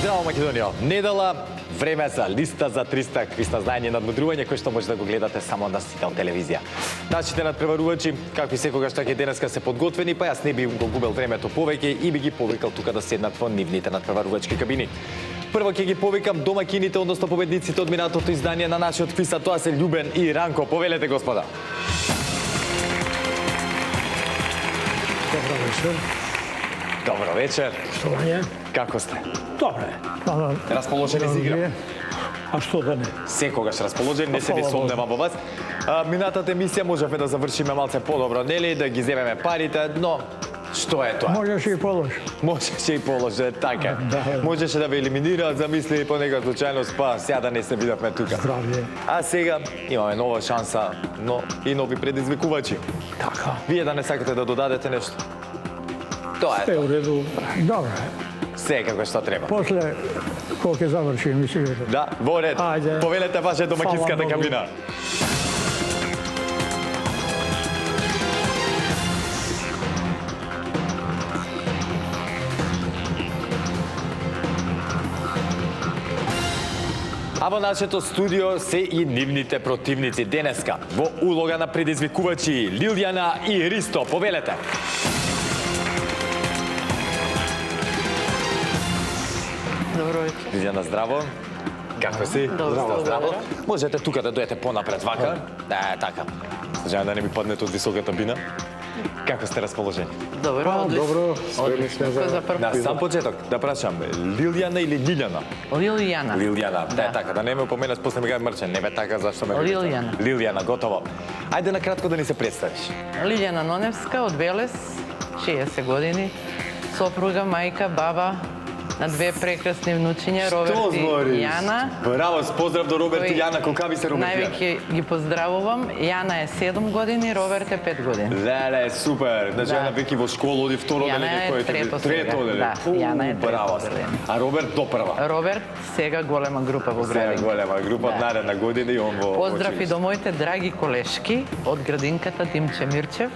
Здраво, Македонија! Недела, време за листа за 300 квизна знаење и надмудрување кој што може да го гледате само на Сител телевизија. Нашите надпреварувачи, какви секогаш така и денеска се подготвени, па јас не би го губел времето повеќе и би ги повикал тука да седнат во нивните надпреварувачки кабини. Прво ќе ги повикам домакините, односно победниците од минатото издание на нашиот квиз, а тоа се Љубен и Ранко. Повелете, господа. Добро вечер. Добро вечер. Штовање? Како сте? Добре. Расположени за игра? А што да не? Секогаш расположени, не се ви сомневам во вас. Минатата емисија можевме да завршиме малце подобро, нели, да ги земеме парите, но што е тоа? Можеше и полош. Можеше и полош, така. Можеше да ве елиминираат, замисли по нека случајност, па сега да не се видовме тука. Здравје. А сега имаме нова шанса, но и нови предизвикувачи. Така. Вие да не сакате да додадете нешто? Тоа е Е тоа. у реду. Добре. Секако што треба. После, кога ќе завршим, мисли дека. Да, во ред. Ајде. Повелете ваше домакинската Фала многу. кабина. А во нашето студио се и нивните противници денеска. Во улога на предизвикувачи Лилјана и Ристо. Повелете. Добро вечер. Лилјана, здраво. Како си? Добро, здраво. благодарам. Можете тука да дојдете понапред вака. Да, така. Сажајам да не ми паднете од високата бина. Како сте расположени? Добро, одлично. Добро, спремни сме Кој за прв? На сам почеток да прашам, Лилјана или Лилјана? Лилјана. Лилјана, да, така, да не ме упоменаш после ме гај мрчен, не бе така, зашто ме... Лилјана. Лилјана, готово. Ајде на кратко да ни се представиш. Лилјана Ноневска од Велес, 60 години, сопруга, мајка, баба, на две прекрасни внучиња, Роберт и Јана. Браво, поздрав до Роберт и Кој Јана, колка ви се Роберт и Јана? Највеќе ги поздравувам. Јана е 7 години, Роберт е 5 години. Леле, супер. Значи, Да. Јана веќе во школа оди второ Јана делење, е кој трето сега. трето делење. Да, Јана е трето Браво. делење. А Роберт до прва. Роберт сега голема група во Сега Брадинка. голема група од Да. наредна година и он во Поздрав и училиште. до моите драги колешки од градинката Димче Мирчев,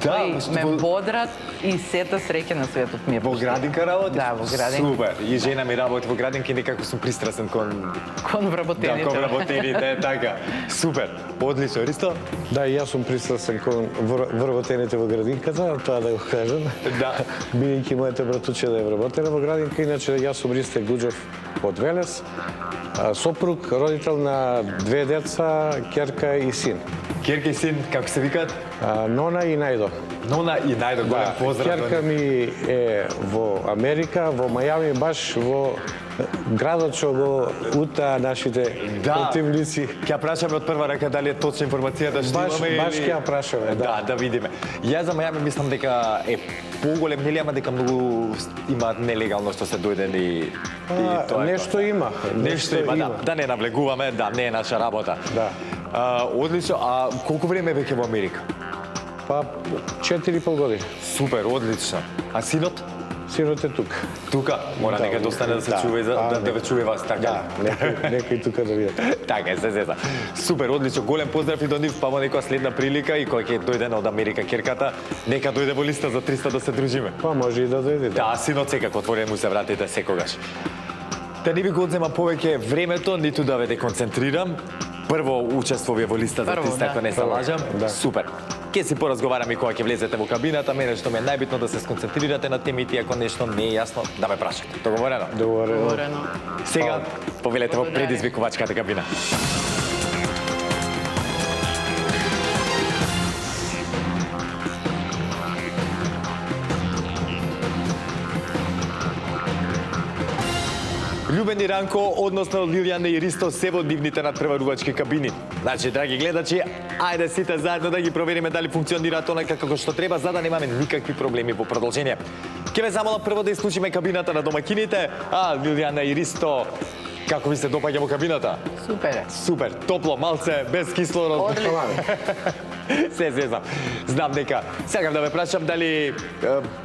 Да, кои ме во- бодрат и сета среќа на светот ми е Во пошто. градинка работи? Да, во градинка. Супер. И жена ми работи во градинка и некако сум пристрасен кон... Кон Да, вработените. кон работените, така. Супер. Одлично, Ристо? Да, и јас сум пристрасен кон вработените во градинката, тоа да го кажам. Да. Бидејќи моето братуче да е вработена во градинка, иначе јас сум Ристе Гуџов од Велес, сопруг, родител на две деца, ќерка и син. Керка и син, како се викаат? Нона и Најдо. Нона и Најдо, голем поздрав. Ќерка ми е во Америка, во Мајами, баш во градот што го ута нашите противници. Ќе ја прашаме од прва рака дали е точна информацијата што Баш- имаме баш ќе ја прашаме, да. Да видиме. Јас за Мајами мислам дека е поголем, нели, ама дека многу имаат нелегално што се дојдени и тоа е Нешто тоа. има. Нешто има, да не навлегуваме, да, не е наша работа. Да. Одлично, а колку време веќе во Америка? Па 4,5 години. Супер, одлично. А синот? Синот е тука. Тука, мора Да, нека да остане да се да. чува и да ве чуе вас, така Да, ли? некој тука да видат. Така е, се зеза. Супер, одлично. Голем поздрав и до нив, па во некоја следна прилика и кој ќе дојде од Америка керката, нека дојде во листа за 300 да се дружиме. Па може и да дојде. Да, синот секако отворен му се вратите секогаш. Да не ви го одзема повеќе времето, ниту да ве деконцентрирам. Прво учествуваме во листа за Прво, 300, да. ако не се лажам. Да. Супер. Ке си поразговараме кога ќе влезете во кабината, мене што ми е најбитно да се сконцентрирате на темите, ако нешто не е јасно, да ме прашате. Договорено? Договорено. Говорено. Сега повелете во Благодарам. предизвикувачката кабина. Љубен и Ранко, односно Лилјана и Ристо, се во нивните надпреварувачки кабини. Значи, драги гледачи, ајде сите заедно да ги провериме дали функционираат онака како што треба, за да немаме никакви проблеми во продолжение. Ке ве замолам прво да исклучиме кабината на домакините, а Лилјана и Ристо, како ви се допаѓа во кабината? Супер. Супер, топло, малце, без кислород. Се зезам. Знам дека сакам да ве прашам дали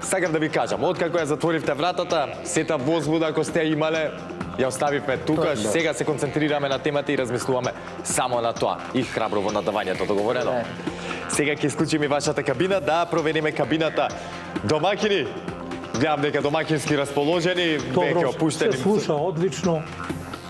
сакам да ви кажам, откако ја затворивте вратата, сета возбуда ако сте ја имале, ја оставивме тука, сега се концентрираме на темата и размислуваме само на тоа. И храбро во надавањето, договорено? Сега ќе исклучиме вашата кабина, да провериме кабината. Домакини, Гледам дека домакински расположени, веќе Добро, опуштени. се слуша одлично.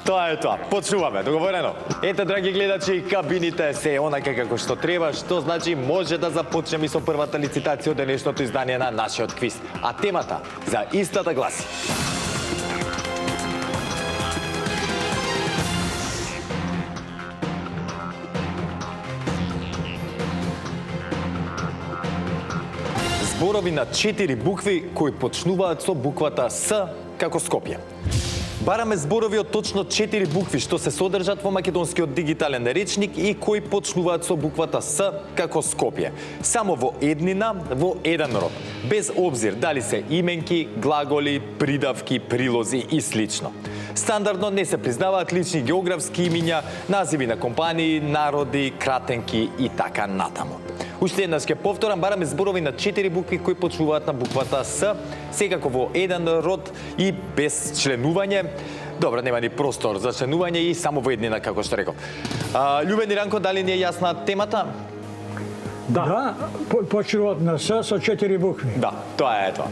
Тоа е тоа. Почнуваме, договорено. Ете, драги гледачи, кабините се онака како што треба, што значи може да започнеме и со првата лицитација од денешното издание на нашиот квиз. А темата за истата гласи: зборови на 4 букви кои почнуваат со буквата С како Скопје. Бараме зборови од точно 4 букви што се содржат во македонскиот дигитален речник и кои почнуваат со буквата С како Скопје. Само во еднина, во еден род. Без обзир дали се именки, глаголи, придавки, прилози и слично. Стандардно не се признаваат лични географски имиња, називи на компании, народи, кратенки и така натаму. Уште еднаш ќе повторам, бараме зборови на 4 букви кои почнуваат на буквата С, секако во еден род и без членување. Добро, нема ни простор за членување и само во еднина, како што реков. Љубени Ранко, дали ни е јасна темата? Да, почнуваат на С со 4 букви. Да, тоа е тоа.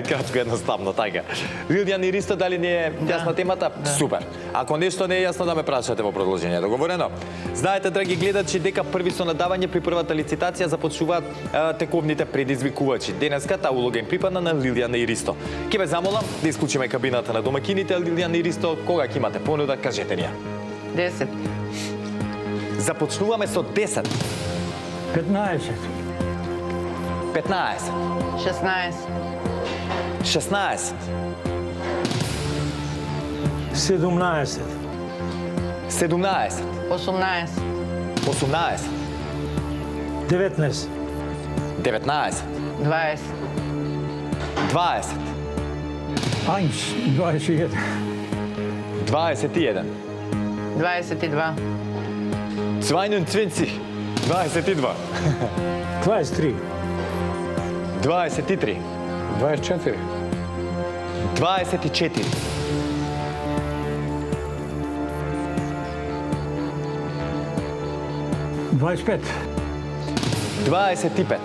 Кратко едноставно, така. Лилјан и Ристо, дали ни е јасна темата? Да. Супер. Ако нешто не е јасно, да ме прашате во продолжение. Договорено? Знаете, драги гледачи, дека први со надавање при првата лицитација започнуваат тековните предизвикувачи. Денеска таа улога им припадна на Лилјан и Ристо. Ќе ве замолам да исклучиме кабината на домакините. Лилјан и Ристо, кога ќе имате понуда, кажете ни ја. 10. Започнуваме со 10, 15, 15, 16. 16, 17, 17, 18. 18, 19, 19, 20. 20, 21, 21, 22. 22, 22, 23, 23, 24, 24, 25, 25.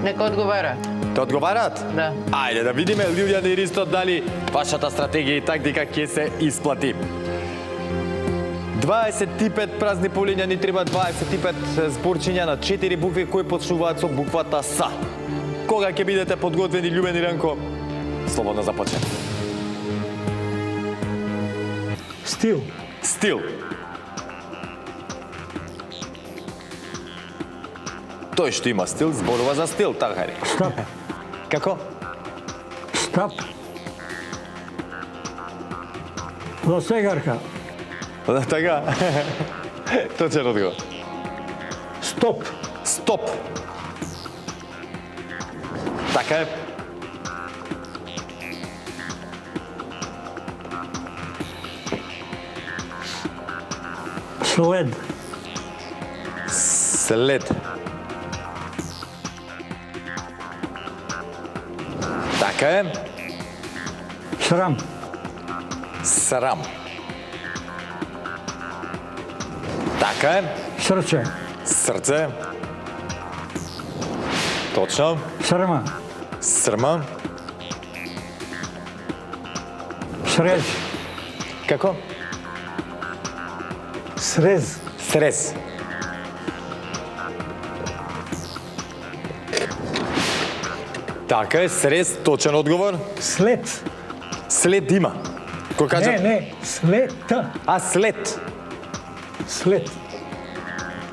Нека одговара. Те одговараат? Да. Ајде да видиме, Лилјан и Ристо, дали вашата стратегија и тактика ќе се исплати. 25 празни полиња, ни треба 25 зборчиња на 4 букви кои почнуваат со буквата С. Кога ќе бидете подготвени, љубени Ранко? Слободно започнете. стил, Стил. Тој што има стил, зборува за стил, така е. стап, Како? стап, лосегарка, Да, така. Точен одговор. стоп, Стоп. Така е. след, След. Така е. срам, Срам. Така е. срце, Срце. Точно. срма, Срма. срез, Како? срез, Срез. Така е, срез, точен одговор. след, След има. Кој кажа? не, след, А, след. след,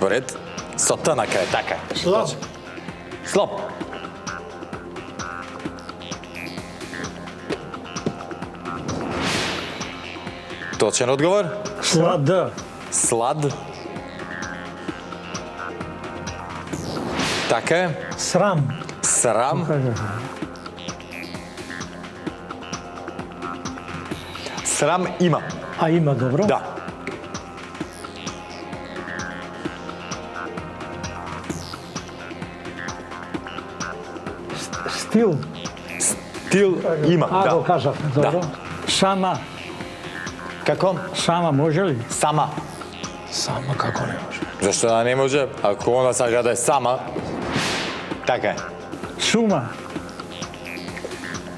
Во ред. Со Т на крај, така е. слаб, Слаб. Точен одговор. слад, Слад. Така е. срам, Срам. кажа, Срам има. а има добро, Да. стил, Стил има. го Да. кажав, добро, Да. сама, Како? сама може ли? Сама. Сама како не може. Зашто да не може? Ако она сака да е сама, така е. Сума.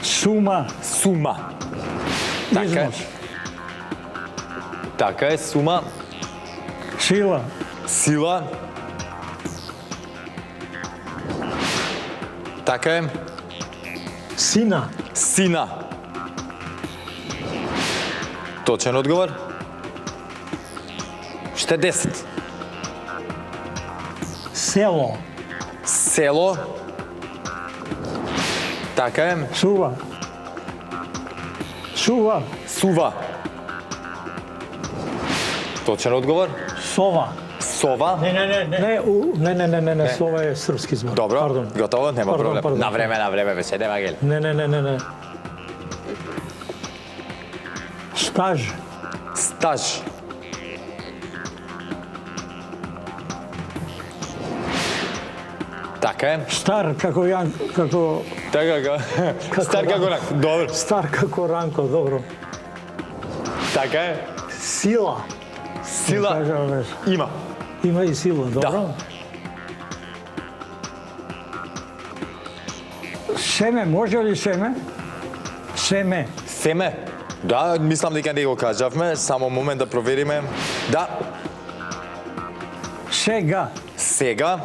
Сума. Сума. Така е. Износ. Така е, сума. Сила. Сила. Така е. Сина. Сина. Точен одговор. Уште 10. Село. Село. Така е. Сува. Сува. Сува. Точен одговор. Сова. Сова. Не, сова е српски збор. Добро, Пардон. готово, нема Пардон, проблем. пардон. На време, беше, нема гели. Не. Стаж. Стаж. Така е. Стар како Така, стар како рак. Добро. Стар како Ранко, добро. Така е. Сила. Сила Кажам, бе. има. Има и сила, добро. Семе, може ли семе? Семе. Семе. Да, мислам дека не го кажавме, само момент да провериме. Да, Сега. сега.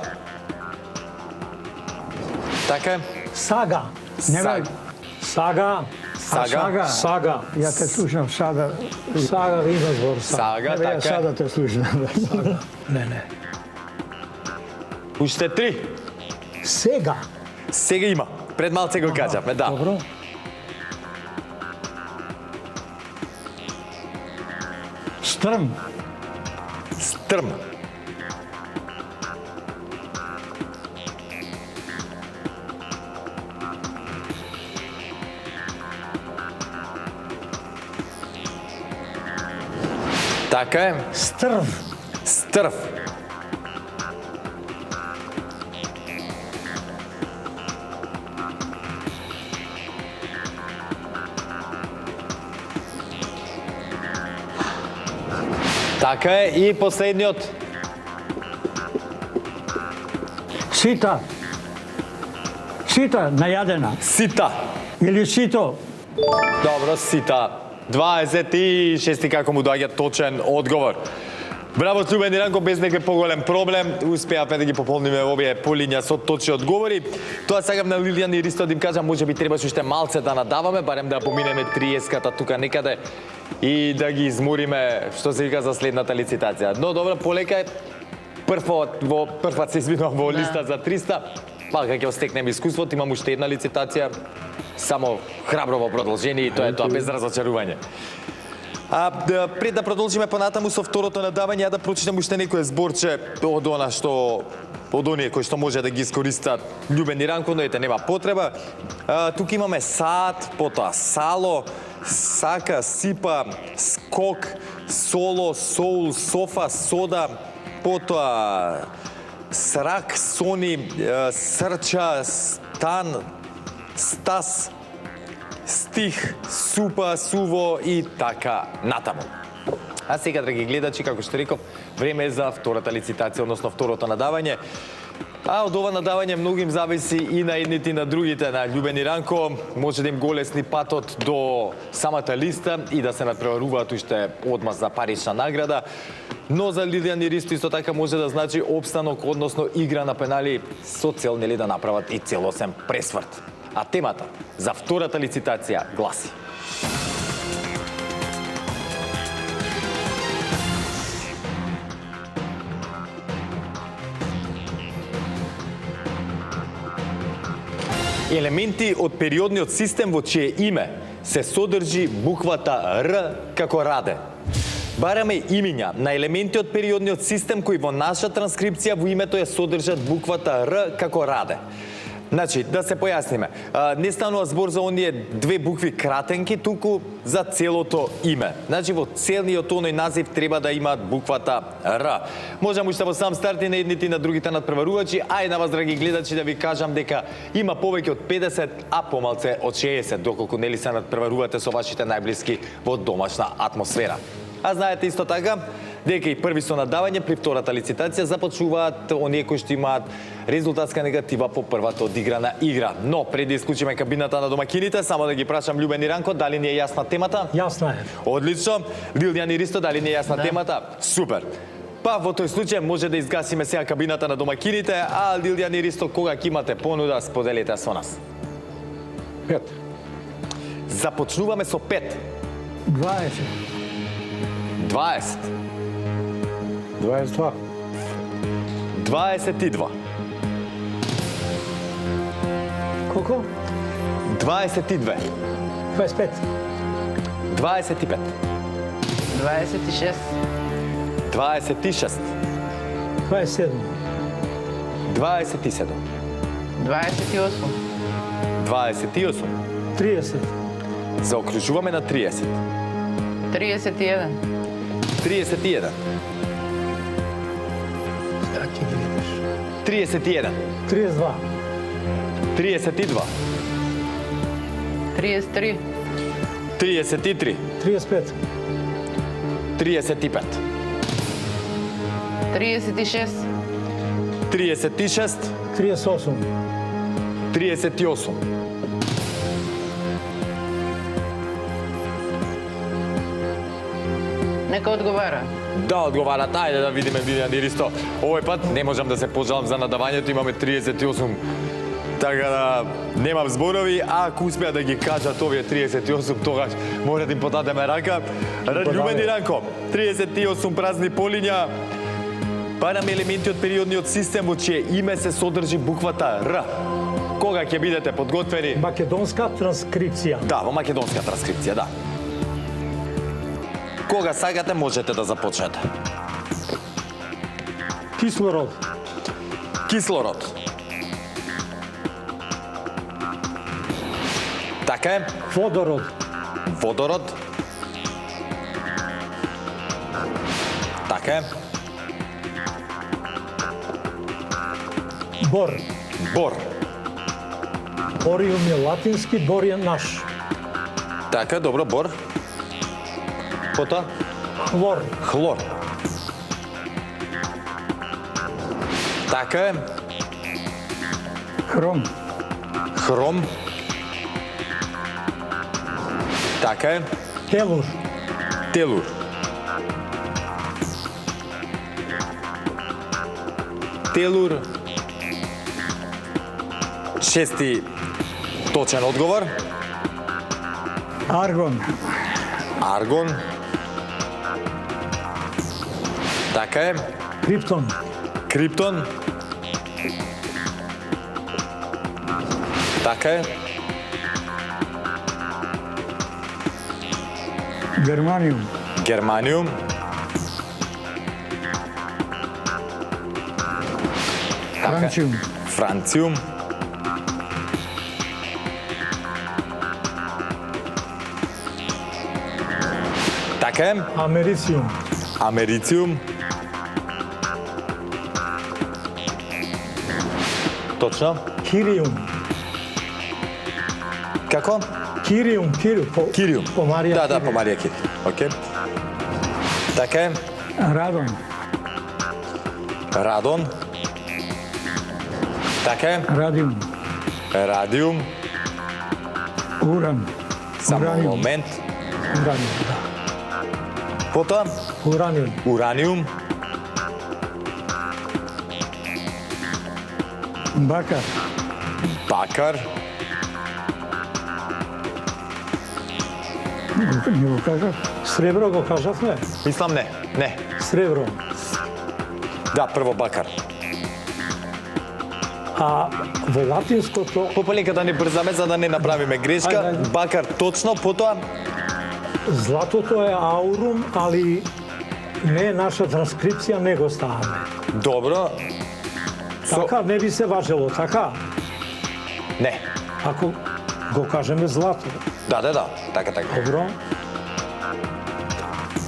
Така е. Сага. Сага. Сага. Сага. Сага. Ја те слушам сага. Сага има збор. Сага, Ја така е. сада те слушам. Не. Уште 3. Сега. Сега има. Пред малце го кажавме, да. Добро. Стрм. Стрм. Така е. Стрв. Стрв. Така е и последниот. Сита. Сита, најадена. Сита. Или сито. Добро, сита. 26 како му доаѓа точен одговор. Браво, Љубен Иранко, без некој поголем проблем, успеавме да ги пополниме овие полиња со точни одговори. Тоа сакам на Лилијан и Ристо да им кажам, може би требаше уште малце да надаваме, барем да поминеме 30-ката тука некаде и да ги измориме, што се вика, за следната лицитација. Но добро, полека е првпат се извинувам во листа за 300. Па кога ќе остекнеме искуството, имам уште една лицитација, само храброво продолжение и тоа е тоа без разочарување. Пред да продолжиме понатаму со второто надавање, да прочитам уште некое зборче од она што од оние кои што може да ги искористат Љубен Иранко, но ете нема потреба. Тука имаме саат, потоа сало, сака, сипа, скок, соло, соул, софа, сода, потоа срак, сони, срча, стан, стас, стих, супа, суво и така натаму. А сега, драги гледачи, како што реков, време е за втората лицитација, односно второто надавање. А од ова надавање многу им зависи и на едните и на другите. На Љубен Иранко може да им го лесни патот до самата листа и да се надпреваруваат уште одма за парична награда. Но за Лилијан и Ристо исто така може да значи опстанок, односно игра на пенали со цел нели да направат и целосен пресврт. А темата за втората лицитација гласи: елементи од периодниот систем во чие име се содржи буквата Р како раде. Бараме имиња на елементи од периодниот систем кои во наша транскрипција во името ја содржат буквата Р како раде. Значи, да се појасниме, не станува збор за оние две букви кратенки, туку за целото име. Значи, во целниот оној назив треба да имаат буквата Р. Можам уште во сам старт и на едните и на другите надпреварувачи, а и на вас, драги гледачи, да ви кажам дека има повеќе од 50, а помалце од 60, доколку нели се надпреварувате со вашите најблиски во домашна атмосфера. А знаете исто така дека и први со надавање при втората лицитација започнуваат оние кои што имаат резултатска негатива по првата одиграна игра. Но пред да исклучиме кабината на домакините, само да ги прашам Љубен и Ранко, дали ни е јасна темата? Јасна е. Одлично. Лилјан и Ристо, дали ни е јасна темата? Супер. Па во тој случај може да изгасиме сега кабината на домакините, а Лилјан и Ристо, кога ќе имате понуда, споделете со нас. 5. Започнуваме со 5. 20. 20. 22. 22. Колку? 22. 25. 25. 26. 26. 27. 27. 28. 28. 30. Заокружуваме на 30. 31. 31. Сега ќе ги видиш. 31. 32. 32. 33. 33. 35. 35. 36. 36. 38. 38. Нека одговара. Да, одговарат. Ајде да видиме Лилјан и Ристо. Овој пат не можам да се пожалам за надавањето, имаме 38. Така да немам зборови, а ако успеа да ги кажат овие 38, тогаш може да им подадеме рака. Љубен и Ранко, 38 празни полиња. Бараме елементи од периодниот систем во чие име се содржи буквата Р. Кога ќе бидете подготвени? Македонска транскрипција. Да, во македонска транскрипција, да. Кога сакате, можете да започнете. Кислород. Кислород. Така е. Водород. Водород. Така е. Бор. Бор. Бориум е латински, бор е наш. Така е, добро, бор. Потоа? Хлор. Хлор. Така е. Хром. Хром. Така е. Телур. Телур. Телур. Шести точен одговор. Аргон. Аргон. Така е. Криптон. Криптон. Така е. Германиум. Германиум. Франциум. Франциум. Така е. Америциум. Америциум. Точно. Кириум. Како? Кириум. Кириум. По Марија. Да, Кириум. по Марија Кири. Окей. Така е. Радон. Радон. Така е. Радиум. Радиум. Уран. Само Ураниум. момент. Ураниум, да. Потоа. Ураниум. Ураниум. Бакар. Бакар. Не го кажав. Сребро го кажавме. Мислам не. Не. Сребро. Да, прво бакар. А во латинското Попалинка да не брзаме за да не направиме грешка. Ајде. Бакар точно, потоа златото е аурум, али не е наша транскрипција, не го ставаме. добро. Така не би се важело, така? Не. Ако го кажеме злато. Да. Така. Добро.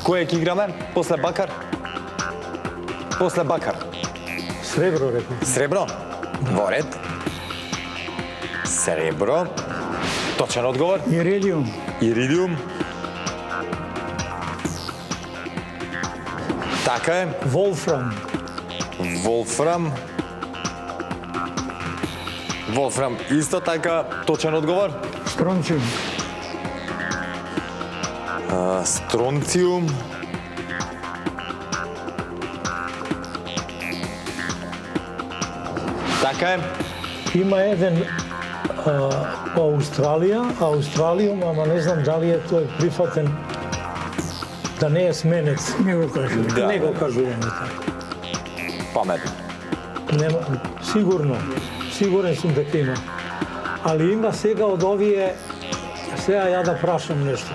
Кој ќе играме? После бакар? После бакар. Сребро, реков. Сребро? Во ред. Сребро. Точен одговор. Иридиум. Иридиум. Така е. Волфрам. Волфрам. Волфрам, исто така, точен одговор. Стронциум. Стронциум. Така е. Има еден Аустралиум, ама не знам дали е тој прифатен да не е сменет. Не го кажувам. Да. Не го кажуваме така. Паметно. Нема, сигурен сум дека има. Али има сега од овие, сега ја да прашам нешто.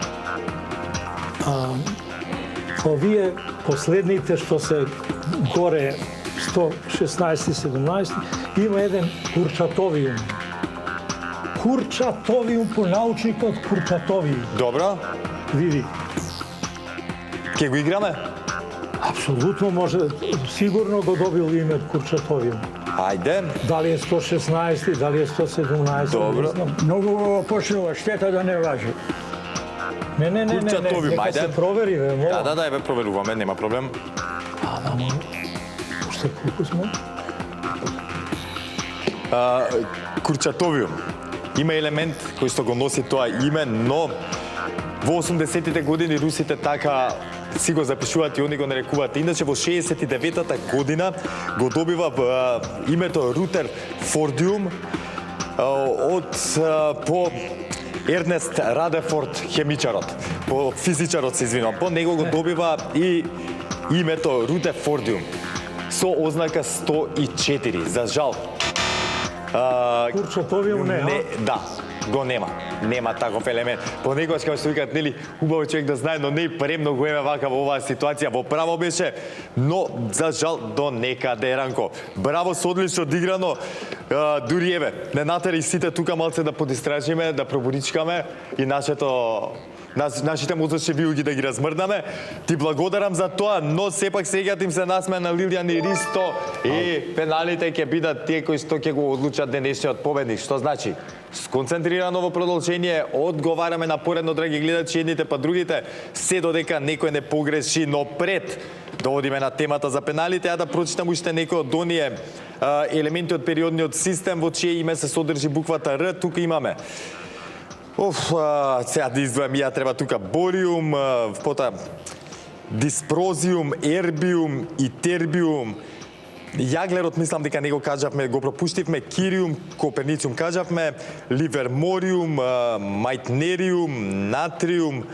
Овие последните што се горе 116-17, има еден Курчатовиум. Курчатовиум по научникот Курчатовиум. Добро. Види, Ке го играме? апсолутно може, сигурно го добил име Курчатовиум. Ајде. Дали е 116, дали е 117, Добро. не знам. Многу почнува, штета да не важи. Не, Курчатовиум, нека ајде. се провери, бе, мола. Да, еве проверуваме, нема проблем. Уште колку сме? Курчатовиум. Има елемент кој што го носи тоа име, но во 80-тите години русите така си го запишуваат и они го нарекуваат. Иначе во 69-та година го добива името Рутерфордиум од по Ернест Радефорд, хемичарот, по физичарот се извинувам. По него го добива и името Рутерфордиум со ознака 104. За жал, Курчатовиум не, да, го нема. Нема таков елемент. Понекогаш како што викаат, нели, хубаво човек да знае, но не и премногу еме вака во оваа ситуација. Во право беше, но за жал до некаде, Ранко. Браво, со одлично одиграно. Дури еве, не натери сите тука малце да подистражиме, да проборичкаме и нашите мозочни вилги да ги размрдаме. Ти благодарам за тоа, но сепак сеќавам им се насме на Лилијан и Ристо и пеналите ќе бидат тие кои што ќе го одлучат денешниот победник. Што значи? Сконцентрирано во продолжение, одговараме на поредно, драги гледачи, едните па другите, се додека некој не погреши, но пред да одиме на темата за пеналите, да прочитам уште некој од оние елементи од периодниот систем во чие име се содржи буквата Р. Тука имаме сега да издвојам, ја треба тука бориум, пота диспрозиум, ербиум и тербиум. Јаглерот мислам дека не го кажавме, го пропуштивме. Кириум, копернициум кажавме, ливермориум, мајтнериум, натриум,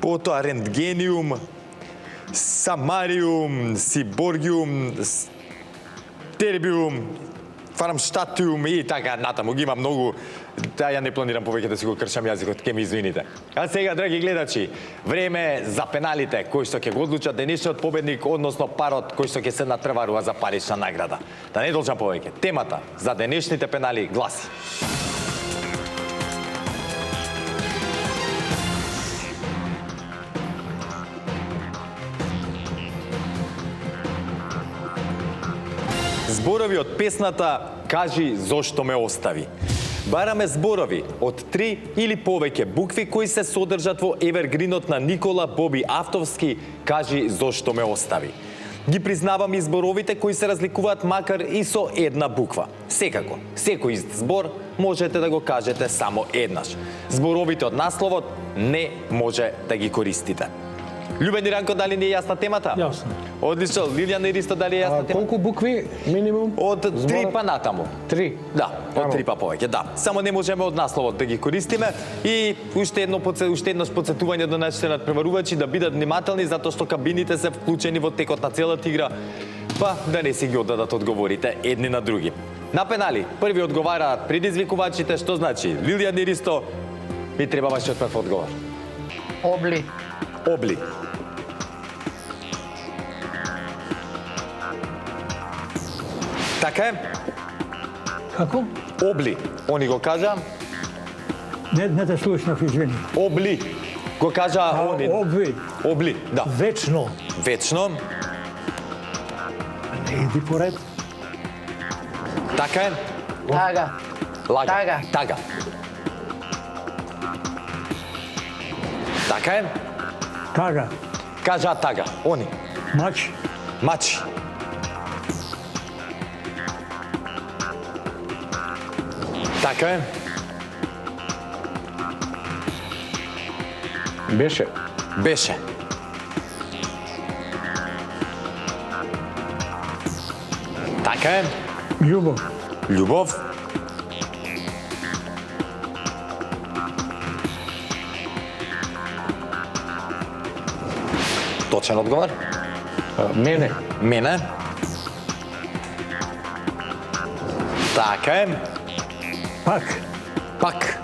потоа рентгениум, самариум, сиборгиум, тербиум, фарамштатиум и така натаму. Ги има многу. Ја не планирам повеќе да си го кршам јазикот, ке ми извините. А сега, драги гледачи, време за пеналите, кои што ќе го одлучат денешниот победник, односно парот кој што ќе се натпреварува за парична награда. Да не должам повеќе. Темата за денешните пенали гласи: зборови од песната "Кажи зошто ме остави". Бараме зборови од 3 или повеќе букви кои се содржат во евергринот на Никола Боби Автовски "Кажи зошто ме остави". Ги признавам и зборовите кои се разликуваат макар и со една буква. Секако, секој збор можете да го кажете само еднаш. Зборовите од насловот не може да ги користите. Љубени Ранко, дали не е јасна темата? Јасно. Одлично. Лилијан и Ристо, дали е јасна темата? Колку букви минимум? Од 3 па натаму. 3. Да, од 3 па повеќе, да. Само не можеме од насловот да ги користиме и уште едно подсетување до нашите надпреварувачи да бидат внимателни затоа што кабините се вклучени во текот на целата игра, па да не си ги оддадат одговорите едни на други. На пенали први одговараат предизвикувачите, што значи Лилијан и Ристо, ми треба вашиот прв одговор. Обли. Обли. Така е? Како? Обли. Они го кажа. Не те слушнав, извини. Обли. Го кажа они. Обви. Обли, да. Вечно. Вечно. Иди поред. Така е? Тага. Лага. Тага. Тага. Така е? Тага. Кажа тага. Они. Мач. Мачи. Така е. Беше. Беше. Така е. Љубов. Љубов. Точен одговор. Мене. Мене. Така е. Пак. Пак.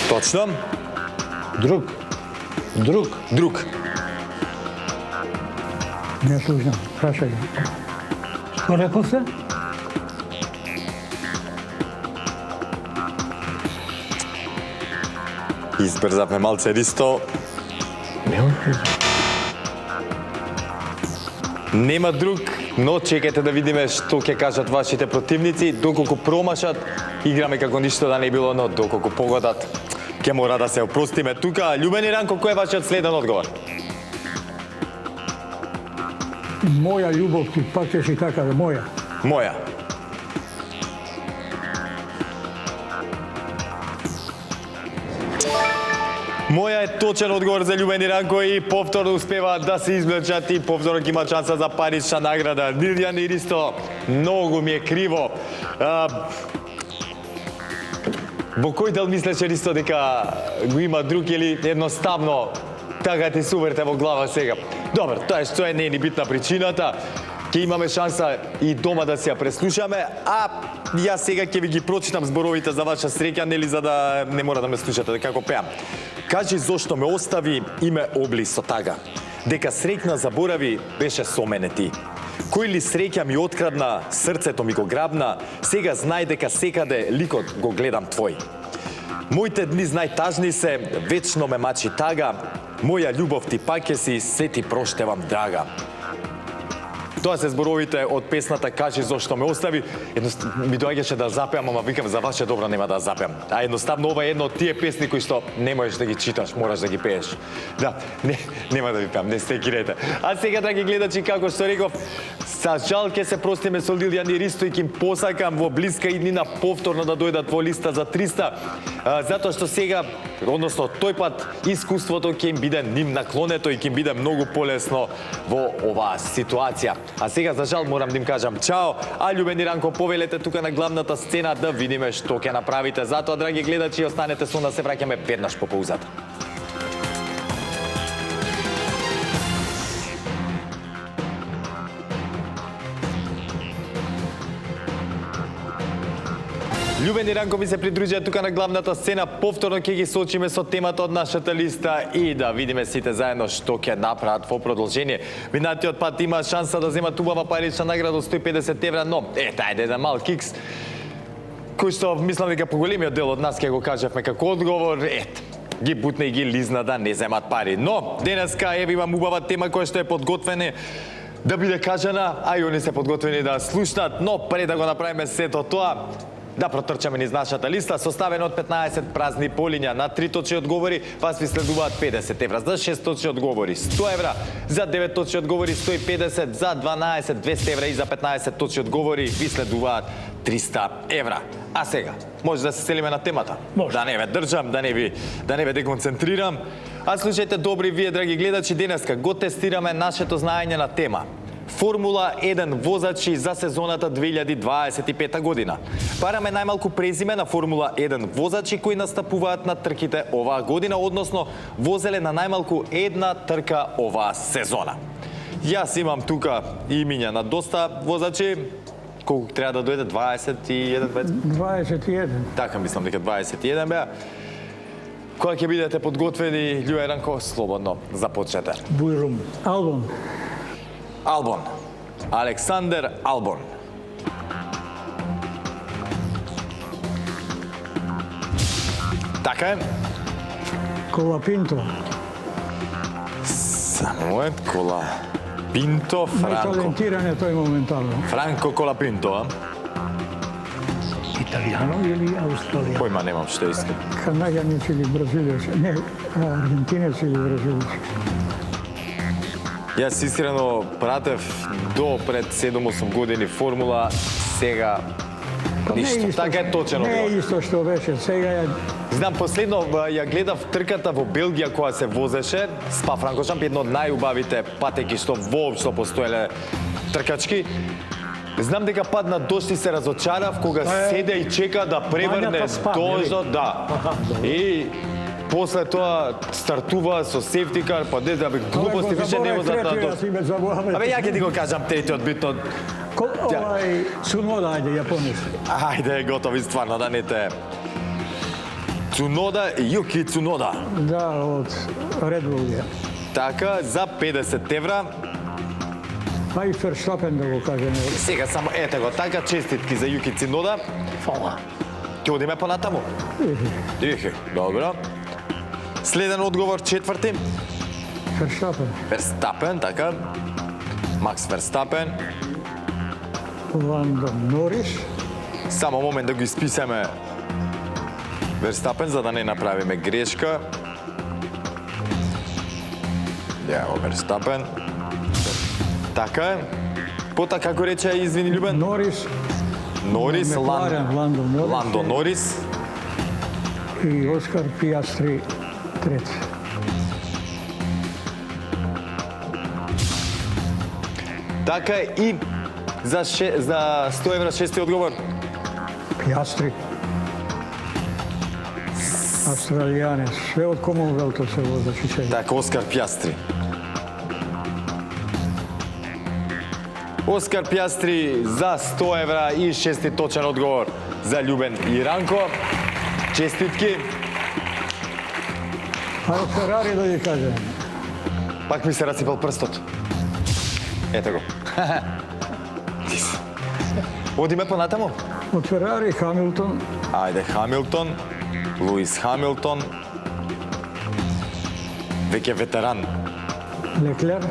Точно. Друг. Друг. Друг. Не слушам. Прашај го. Што рекол се? Избрзавме малце Ристо. Нема друг, но чекайте да видиме што ќе кажат вашите противници. Доколку промашат, играме како ништо да не било, но доколку погодат, ќе мора да се опростиме тука. Љубени Ранко, кој е вашиот следен одговор? Моја љубов ти пак ќе си така да моја. Моја. Моја е точен одговор за Љубени Ранко и повторно успеваат да се извлечат и повторно ќе има шанса за парична награда. Лилјан и Ристо, многу ми е криво. Во кој дел мислеше Ристо дека го има друг или едноставно така ти се уверте во глава сега? Добро, тоа е што е не е ни битна причината. Ќе имаме шанса и дома да се ја преслушаме, а јас сега ќе ви ги прочитам зборовите за ваша среќа, нели, за да не мора да ме слушате како пеам. Кажи зошто ме остави и ме обли со тага. Дека среќна заборави беше со мене ти. Кој ли среќа ми открадна, срцето ми го грабна, сега знај дека секаде ликот го гледам твој. Моите дни најтажни се, вечно ме мачи тага, моја љубов ти пак е си, се ти проштевам драга. Тоа се зборовите од песната Кажи зошто ме остави. Ми доаѓаше да запеам, ама викам за ваше добро нема да запеам. А едноставно ова е едно од тие песни кои што не можеш да ги читаш, мораш да ги пееш. Да, нема да ви пеам, не сте кирете. А сега, драги гледачи, како што реков, за жал ќе се простиме со Лилјан и Ристо и ќе им посакам во блиска иднина повторно да дојдат во листа за 300, затоа што сега, односно тој пат, искуството ќе им биде ним наклонето и ќе им биде многу полесно во оваа ситуација. А сега, за жал, морам да им кажам чао, а Љубени Ранко, повелете тука на главната сцена да видиме што ќе направите. Затоа, драги гледачи, останете со нас, се враќаме веднаш по паузата. Љубени Ранко ми се придружија тука на главната сцена. Повторно ќе ги сочиме со темата од нашата листа и да видиме сите заедно што ќе направат во продолжение. Минатиот пат има шанса да земат убава парична награда од 150 евра, но тајде еден мал кикс, кој што мислам дека поголемиот дел од нас ќе го кажевме како одговор, ги бутне и ги лизна да не земат пари. Но денеска имам убава тема која што е подготвена да биде кажана, а и они се подготвени да слушнат, но пред да го направиме сето тоа, да протрчаме низ нашата листа, составена од 15 празни полиња. На 3 точни одговори вас ви следуваат 50 евра, за 6 точни одговори 100 евра, за 9 точни одговори 150, за 12 200 евра и за 15 точни одговори ви следуваат 300 евра. А сега, може да се селиме на темата? Може. Да не ве држам, да не ве деконцентрирам. А слушајте добри вие, драги гледачи, денеска го тестираме нашето знаење на тема Формула 1 возачи за сезоната 2025 година. Бараме најмалку презиме на Формула 1 возачи кои настапуваат на трките оваа година, односно возеле на најмалку една трка оваа сезона. Јас имам тука имиња на доста возачи. Колку треба да дојде? 21? 21. Така мислам дека 21 беа. Кога ќе бидете подготвени, Љубен Ранко, слободно започнете. Бујрум. Албон. Албон. Александер Албон. Така е. Колапинто. Само Колапинто, Франко. Најталентиран е тој моментално. Франко Колапинто, а? Италијано или Австралијано? Појма немам што искам. Канаѓанец или бразилец? Не, аргентинец или бразилец? Јас искрено пратев до пред 7-8 години формула, сега ништо. Така е точен Не е одговор. исто што беше, сега е... Знам, последно ја гледав трката во Белгија која се возеше, Спа Франкошамп, едно од најубавите патеки што воопшто постоеле тркачки. Знам дека падна дошли се разочарав кога седе и чека да преврне Вањата Спа, дождот, да. И после тоа стартува со сефти кар, па да бе глупости више не возат на дожд. Абе ја ќе ти го кажам третиот битот. Цунода, ајде, јапонец. Ајде, готови стварно да не те. Цунода, Јуки Цунода. Да, од Red Bull ја. Така, за 50 евра. Па и Ферстапен да го кажеме. Сега само ете го, така честитки за Јуки Цунода. Фала. Ќе одиме понатаму. Ихе, добро. Следен одговор, четврти. Ферстапен. Верстапен, така. Макс Верстапен. Ландо Норис. Само момент да го исписаме Верстапен, за да не направиме грешка. Јаво Верстапен. Така е. Пота, како рече, извини, Љубен? Норис. Норис, Макларен, Ландо Норис. Ландо Норис. И Оскар Пиастри трет. Така е и за 100 евра шести одговор. Пиастри. Австралијанец. Све од Комонвелтот се возачи сега. Така, Оскар Пјастри. Оскар Пјастри за 100 евра и шести точен одговор за Љубен и Ранко. Честитки. Ајде Ферари да ги кажем. Пак ми се расипал прстот. Ете го. Одиме понатаму. Од Ферари Хамилтон. Ајде, Хамилтон. Луис Хамилтон. Веќе ветеран. Леклер.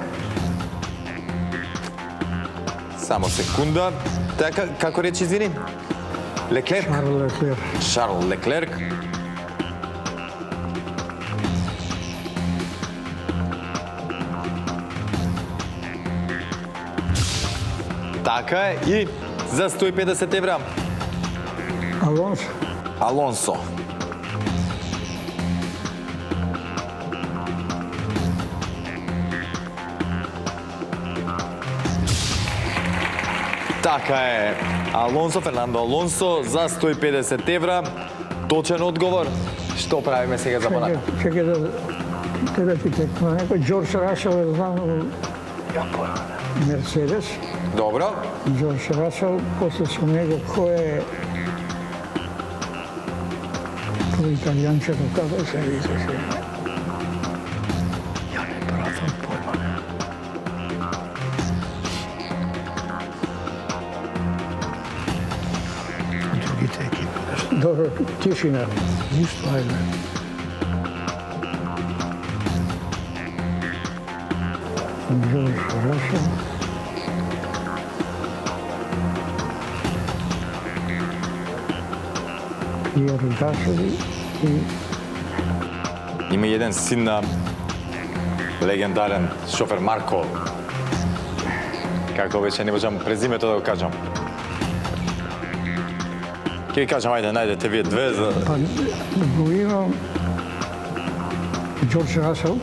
Само секунда. Така, како речи, извини? Леклерк. Шарл Леклер. Шарл Леклерк. Така е и за 150 евра Алонсо. Алонсо. Така е. Алонсо, Фернандо Алонсо за 150 евра. Точен одговор. Што правиме сега за понатаму? Чекай да тебе питекна некој Џорџ Расел, знам, Мерцедес. Добро. Џорџ Расел, после со него кој е тој италијанчето, како се викаше? Ја не пратам појма, не. Другите екипи. Добро, тишина. Ништо, ајде. Џорџ Расел. Пиер Гасли и Има еден син на легендарен шофер Марко. Како беше, не можам презимето да го кажам. Ќе ви кажам, ајде, најдете вие две за... па го имам Џорџ Расел.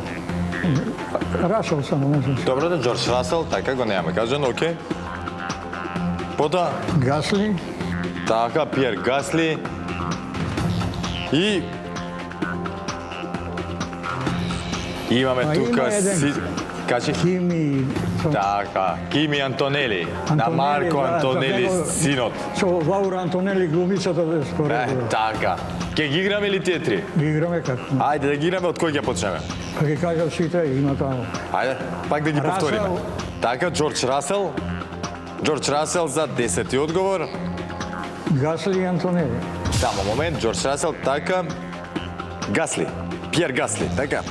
Расел само, не знам. Добро да, Џорџ Расел, така го немаме кажано, окей. Пота, Гасли, така, Пиер Гасли и имаме А, тука има еден. си... Кажи? Кими, Така, Кими Антонели, на Антонели, Марко да, Антонели, за него- синот. со Лаура Антонели глумицата да споредува. Така. Ке ги играме ли тие три? Ги играме како? Ајде да ги играме, од кој ќе почнеме? Па ги кажав сите, има таму. Ајде, пак да ги Расел. повториме. Така, Џорџ Расел. Џорџ Расел за 10-ти одговор. Гасли и Антонели. Само момент, Џорџ Расел, така. Гасли, Пиер Гасли, така.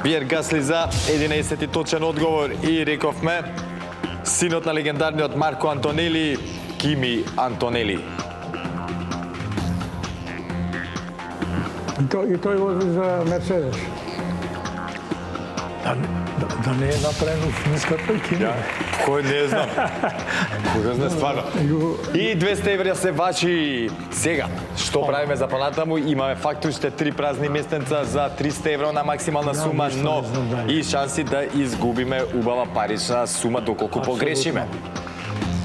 Пиер Гасли за 11-ти точен одговор и рековме синот на легендарниот Марко Антонели, Кими Антонели. И тој вози за Мерцедес. Да не е направено финската кино. Кој не знам. Кога знам стварно. И 200 евра се ваши сега. Што правиме за понатаму? Имаме факту уште 3 празни местенца за 300 евра на максимална сума, но и шанси да изгубиме убава парична сума доколку погрешиме.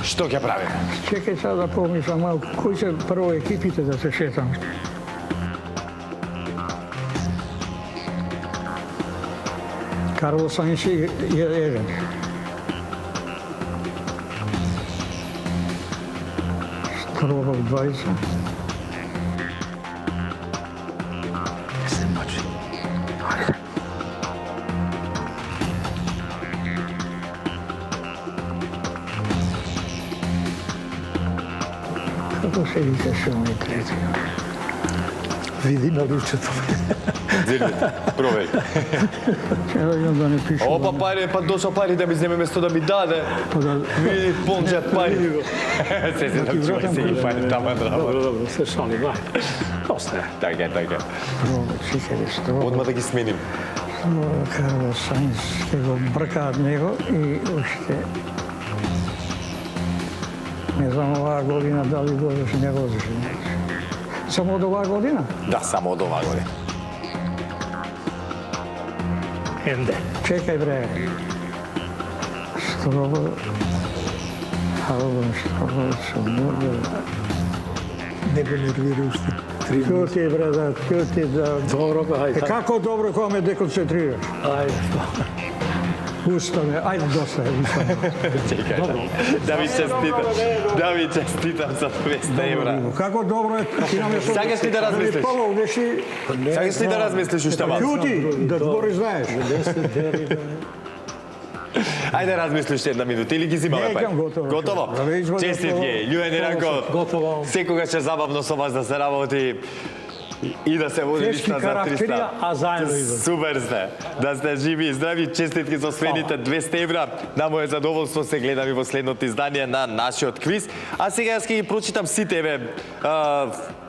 Што ќе правиме? Чекај сега да помислам малку, кои се прво екипите да се шетам. Карлос Сайнс е еден. Строгов двајца. Како се викаше оној трети? Види на ручето. Зирвите, провери. Чева имам да не пишам. Опа пари, па дошо пари да ми земе место да ми даде. Види полчат пари. Се си да чуј се ги пари тама драма. Добро, се шали, вај. Доста е. Така, така. Чекај, Строгов. Одма да ги сменим. Карлос Сайнс ќе го бркаат него и уште не знам оваа година дали возеше, не возеше. Само од оваа година? Да, само од оваа година. Енде. Чекај бре. Строго. Албан Строго. Не го нервира уште. Ко ти бре да, ко ти да. Добро, ајде. Како добро кога ме деконцентрираш? Ајде. Устаме, ајде доста е, устаме. Чекај, да ви честитам. Да ви честитам за 200 евра. Како добро е, имаме... Сакаш ли да размислиш? Сакаш ли да размислиш уште малку? Ќути, да збори знаеш. Ајде размислиш една минута или ги зимаме Не, пари? готово. Готово? Честитки, Љубен Иранко. Готово. Секогаш е забавно со вас да се работи и да се води Тешки листа за 300. карактери, а заедно идат. Супер сте. Да сте живи и здрави. Честитки за освоените 200 евра. На моје задоволство се гледам и во следното издание на нашиот квиз. А сега јас ќе ги прочитам сите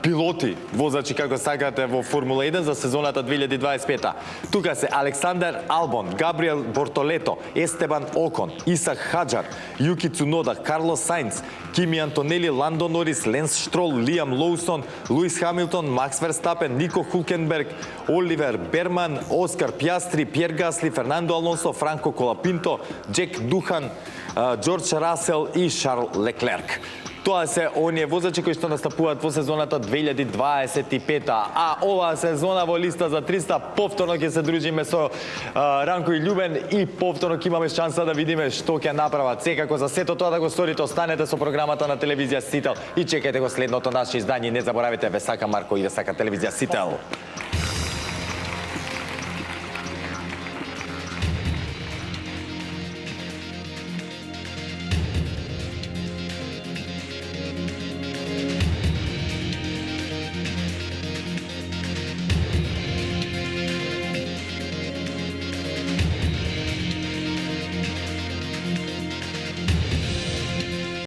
пилоти, возачи како сакате во Формула 1 за сезоната 2025. Тука се Александар Албон, Габриел Бортолето, Естебан Окон, Исак Хаджар, Јуки Цунода, Карлос Сайнц, Кими Антонели, Ландо Норис, Ленс Штрол, Лиам Лоусон, Луис Хамилтон, Макс Верстапен, Нико Хулкенберг, Оливер Берман, Оскар Пјастри, Пјер Гасли, Фернандо Алонсо, Франко Колапинто, Джек Духан, Џорџ Расел и Шарл Леклерк. Тоа се оние возачи кои што настапуваат во сезоната 2025. А оваа сезона во листа за 300 повторно ќе се дружиме со Ранко и Љубен и повторно ќе имаме шанса да видиме што ќе направат. Секако за сето тоа да го сторите, останете со програмата на телевизија Сител и чекајте го следното наше издание. Не заборавете, ве сака Марко и ве сака телевизија Сител.